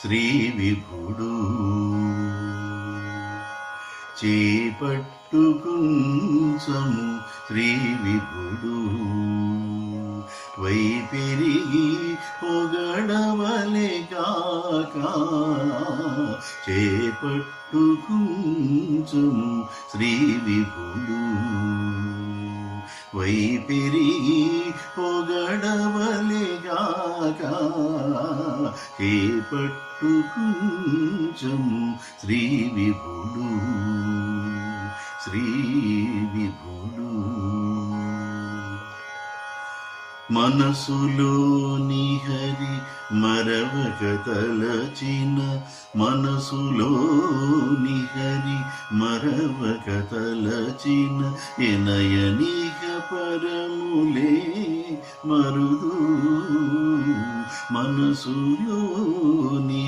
శ్రీ విభుడు చేపట్టుకుంచము శ్రీ విభుడు వై పెరిగి పొగడవలె కాక చేపట్టుకుంచము శ్రీ విభుడు వై పెరిగి పొగడవలె కాక చేపట్టుకుంచము శ్రీ విభుడు శ్రీ విభుడు మనసులోని హరి మరవక తలచిన మనసులోని హరి మరవక తలచిన ఎనయనిక పరములే మరుదు మనసులోని